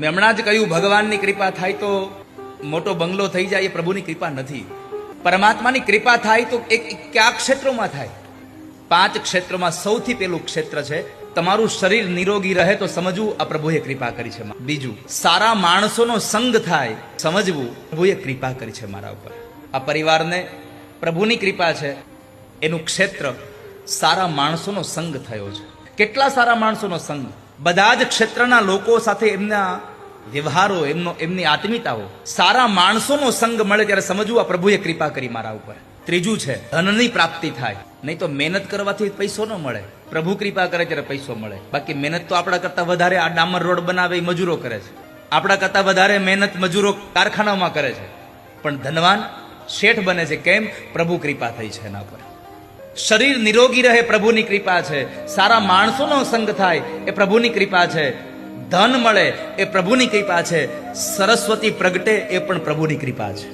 મેં હમણાં જ કહ્યું, ભગવાનની કૃપા થાય તો મોટો બંગલો થઈ જાય એ પ્રભુની કૃપા નથી. પરમાત્માની કૃપા થાય તો એક કયા ક્ષેત્રોમાં થાય? 5 ક્ષેત્રોમાં સૌથી પહેલું ક્ષેત્ર છે તમારું શરીર નિરોગી રહે તો સમજવું આ પ્રભુએ કૃપા કરી છે. બીજું, સારા માણસોનો સંગ થાય, સમજવું પ્રભુએ કૃપા કરી છે મારા ઉપર. આ પરિવારને પ્રભુની કૃપા છે, એનું ક્ષેત્ર સારા માણસોનો સંગ થયો છે. કેટલા સારા માણસોનો સંગ! બધા જ ક્ષેત્રના લોકો સાથે એમના વ્યવહારો, એમની આત્મીયતાઓ, સારા માણસોનો સંગ મળે ત્યારે સમજવું આ પ્રભુએ કૃપા કરી મારા ઉપર. ત્રીજું છે, ધનની પ્રાપ્તિ થાય. નહીં તો મહેનત કરવાથી પૈસો ન મળે, પ્રભુ કૃપા કરે ત્યારે પૈસો મળે. બાકી મહેનત તો આપણા કરતા વધારે આ ડામર રોડ બનાવે એ મજૂરો કરે છે, આપણા કરતા વધારે મહેનત મજૂરો કારખાનામાં કરે છે, પણ ધનવાન શેઠ બને છે. કેમ? પ્રભુ કૃપા થઈ છે એના પર. શરીર નિરોગી રહે, પ્રભુની કૃપા છે. સારા માણસોનો સંગ થાય, એ પ્રભુની કૃપા છે. ધન મળે, એ પ્રભુની કૃપા છે. સરસ્વતી પ્રગટે, એ પણ પ્રભુની કૃપા છે.